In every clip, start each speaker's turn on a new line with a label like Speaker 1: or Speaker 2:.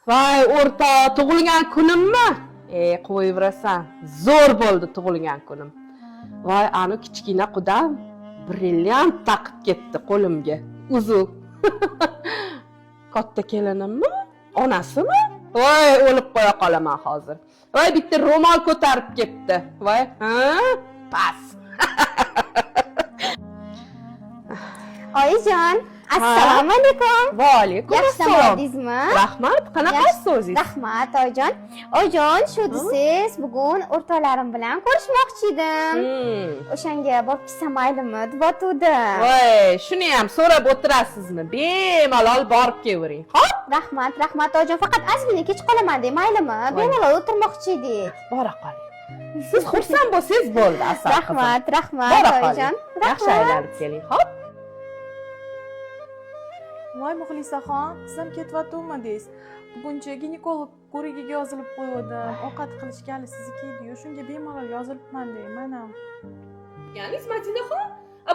Speaker 1: Voy, o'rta, tug'ilgan kunimmi? Qo'yiverasan. Zo'r bo'ldi tug'ilgan kunim. Voy, ani kichkina qudam brilliant taqib ketdi qo'limga. Uzuk. Katta kelinimmi? Onasimi? Voy, o'lib qo'ya qolaman hozir. Voy, bitta ro'mol ko'tarib ketdi. Voy, pas.
Speaker 2: Oyijon, assalomu alaykum.
Speaker 1: Va alaykum assalom.
Speaker 2: Yaxshilamadingizmi?
Speaker 1: Rahmat, qanaqasiz o'zingiz?
Speaker 2: Rahmat, oyijon. Oyijon, shu desiz, bugun o'rtoqlarim bilan ko'rishmoqchi edim. O'shanga borib kelsam maylimi deb o'tdim.
Speaker 1: Voy, shuni ham so'rab o'tirasizmi? Bemalol borib kelavering. Xo'p?
Speaker 2: Rahmat, oyijon. Faqat ozgina kech qolaman deb maylimi? Bemalol o'tirmoqchi edik.
Speaker 1: Bora qoling. Siz xursand bo'lsangiz bo'ldi, asal qizim.
Speaker 2: Rahmat,
Speaker 1: Bora
Speaker 2: oyijon.
Speaker 1: qoling. Yaxshi aylanib keling, xo'p?
Speaker 3: Voy Muxlisaxon, siz ham ketyaptimiz? Buguncha ginekolog ko'rigiga yozilib qo'ydim. Ovqat qilishga hali sizniki edi-yu, shunga bemalol yozilibman deyman ham.
Speaker 4: Ya'ni Madinaxon,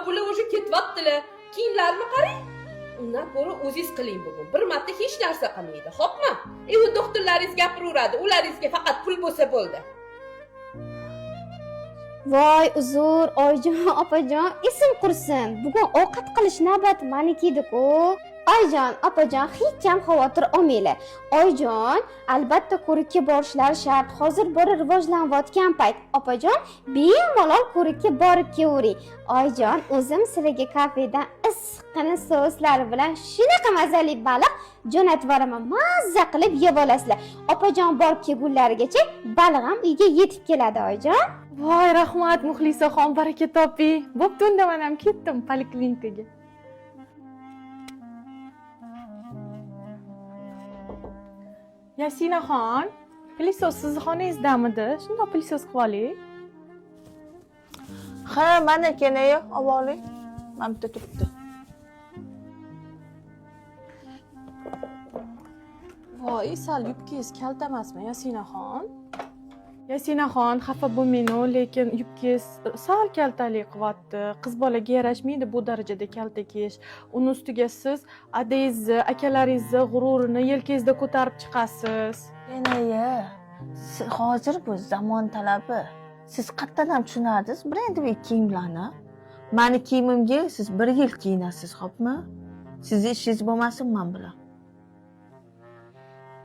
Speaker 4: bular o'sha ketyaptilar. Kiyimlarini qarang. Undan ko'ra o'zingiz qiling bugun. Bir marta hech narsa qilmaydi, xo'pmi? U doktorlaringiz gapiraveradi, ularingizga faqat pul bo'lsa bo'ldi.
Speaker 2: Voy, uzr, oyijon, opajon, esim qursin. Bugun ovqat qilish navbati meniki edi-ku. Oyijon, opajon, hech ham xavotir olmanglar. Oyijon, albatta ko'rikka borishlari shart. Hozir bora rivojlanayotgan payt. Opajon, bemalol ko'rikka borib kelavering. Oyijon, o'zim sizlarga kafedan issiqqina souslari bilan shunaqa mazali baliq jo'natib boraman. Mazza qilib yeb olasizlar. Opajon borib kelgunlarigacha baliq ham uyga yetib keladi, oyijon.
Speaker 3: Voy, rahmat Muxlisaxon, baraka toping. Bo'pti, unda men ham ketdim poliklinikaga. Yasinaxon, pilisos sizni xonangizdamidi? Shundoq pilisos qilib oling.
Speaker 5: Ha, mana kenayu, olib oling. Mana bitta turibdi.
Speaker 3: Voy, sal yubkangiz kalta emasmi, Yasinaxon? Yasinaxon, xafa bo'lmang, lekin yubkangiz sal kaltalik qilyapti. Qiz bolaga yarashmaydi bu darajada kalta kiyish. Uni ustiga siz adangizni, akalaringizni g'ururini yelkangizda ko'tarib chiqasiz.
Speaker 5: Kenayu, hozir bu zamon talabi. Siz qayerdan tushunardingiz brendovый kiyimlarni? Mani kiyimimga siz 1 yil kiyinasiz, xo'pmi? Sizni ishingiz bo'lmasin men bilan.